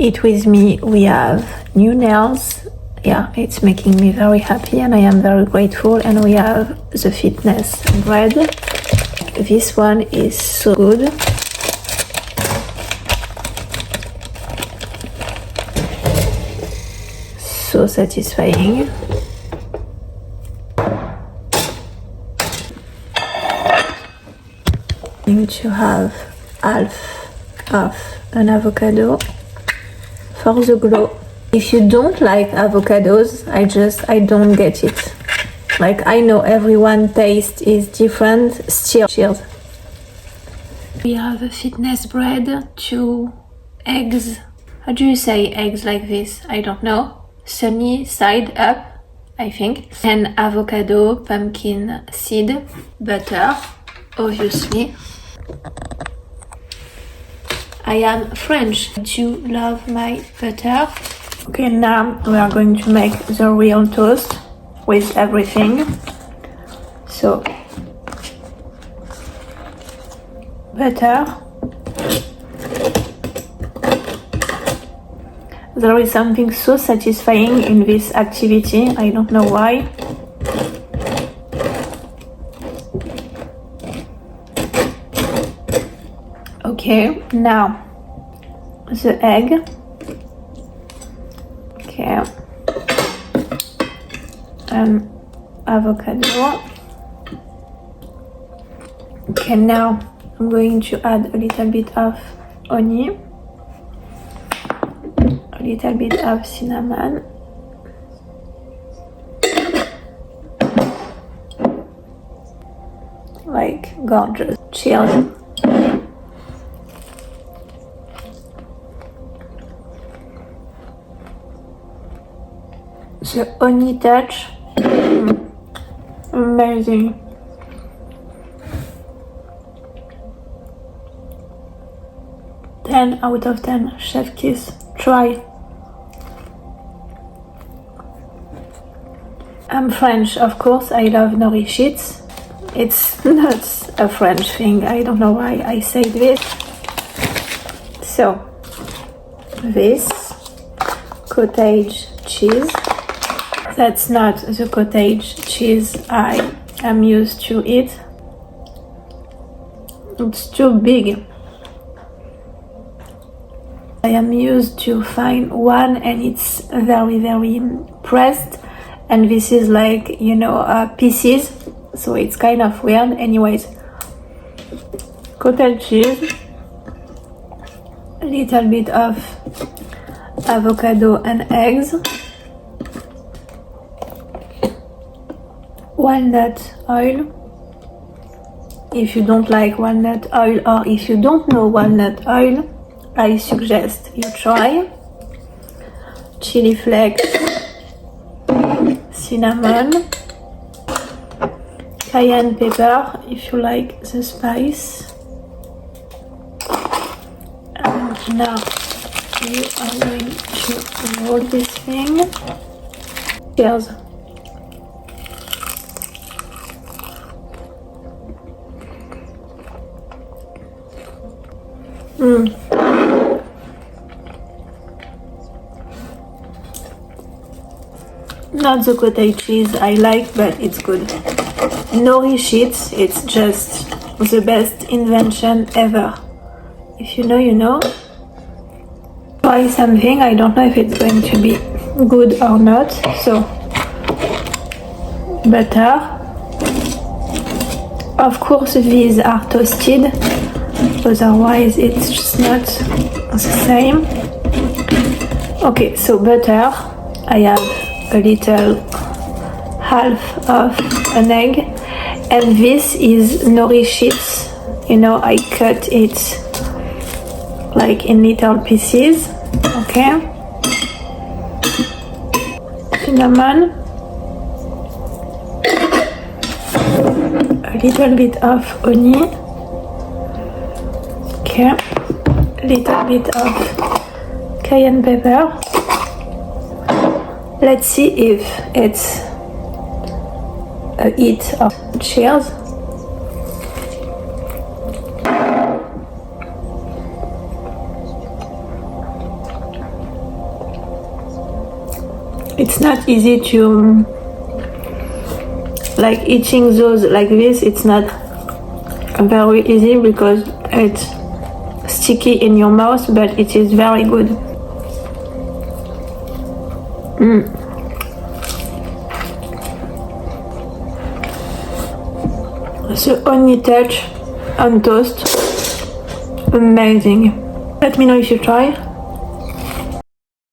it with me. We have new nails. Yeah, it's making me very happy and I am very grateful. And we have the fitness bread. This one is so good. So satisfying. Going to have half of an avocado for the glow. If you don't like avocados, I don't get it. Like, I know everyone's taste is different, still. Cheers. We have a fitness bread, 2 eggs. How do you say eggs like this? I don't know. Sunny side up, I think. And avocado, pumpkin seed, butter, obviously. I am French. Do love my butter. Okay, now we are going to make the real toast with everything. So, butter. There is something so satisfying in this activity. I don't know why. Okay, now the egg. Okay, and avocado. Okay, now I'm going to add a little bit of onion, a little bit of cinnamon, like gorgeous. Cheers. The onion touch, amazing. Ten out of 10, chef kiss, try. I'm French, of course, I love nori sheets. It's not a French thing, I don't know why I say this. So, this cottage cheese. That's not the cottage cheese I am used to eat. It's too big. I am used to find one and it's very, very pressed. And this is like, you know, pieces. So it's kind of weird. Anyways, cottage cheese. A little bit of avocado and eggs. Walnut oil. If you don't like walnut oil or if you don't know walnut oil, I suggest you try. Chili flakes, cinnamon, cayenne pepper if you like the spice. And now you are going to roll this thing. Cheers. Not the cottage cheese I like, but it's good. Nori sheets, it's just the best invention ever. If you know, you know. Try something, I don't know if it's going to be good or not. So, butter. Of course, these are toasted. Otherwise it's just not the same. Okay, so butter, I have a little half of an egg, and this is nori sheets. You know, I cut it like in little pieces. Okay, cinnamon, a little bit of onion. Okay, a little bit of cayenne pepper. Let's see if it's a hit of cheers. it's not easy to like eating those like this. It's not very easy because it's sticky in your mouth, but it is very good. The honey touch on toast, amazing. Let me know if you try.